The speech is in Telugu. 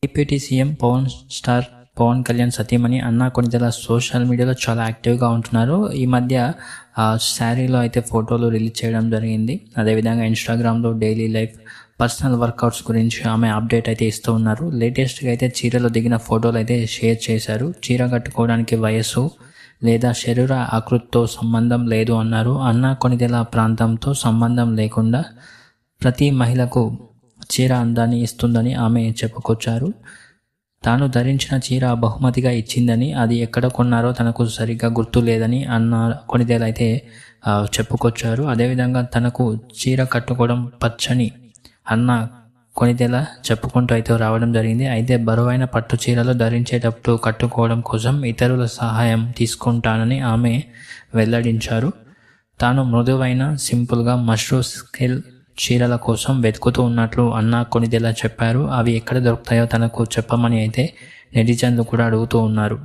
Deputy CM star Pawan Kalyan సతీమణి అన్నా కొణిదెల సోషల్ మీడియాలో చాలా యాక్టివ్గా ఉంటున్నారు. ఈ మధ్య శారీలో అయితే ఫోటోలు రిలీజ్ చేయడం జరిగింది. అదేవిధంగా ఇన్స్టాగ్రామ్లో డైలీ లైఫ్, పర్సనల్ వర్కౌట్స్ గురించి ఆమె అప్డేట్ అయితే ఇస్తూ ఉన్నారు. లేటెస్ట్గా అయితే చీరలో దిగిన ఫోటోలు అయితే షేర్ చేశారు. చీర కట్టుకోవడానికి వయస్సు లేదా శరీర ఆకృతితో సంబంధం లేదు అన్నారు. అన్నా కొణిదెల ప్రాంతంతో సంబంధం లేకుండా ప్రతి మహిళకు చీర అందాన్ని ఇస్తుందని ఆమె చెప్పుకొచ్చారు. తాను ధరించిన చీర బహుమతిగా ఇచ్చిందని, అది ఎక్కడ కొన్నారో తనకు సరిగ్గా గుర్తు లేదని అన్నా కొణిదెల అయితే చెప్పుకొచ్చారు. అదేవిధంగా తనకు చీర కట్టుకోవడం పచ్చని అన్నా కొణిదెల చెప్పుకుంటూ అయితే రావడం జరిగింది. అయితే బరువైన పట్టు చీరలు ధరించేటప్పుడు కట్టుకోవడం కోసం ఇతరుల సహాయం తీసుకుంటానని ఆమె వెల్లడించారు. తాను మృదువైన సింపుల్గా మష్రూ స్కేల్ చీరల కోసం వెతుకుతూ ఉన్నట్లు అన్నా కొణిదెల చెప్పారు. అవి ఎక్కడ దొరుకుతాయో తనకు చెప్పమని అయితే నెటిజన్లు కూడా అడుగుతూ ఉన్నారు.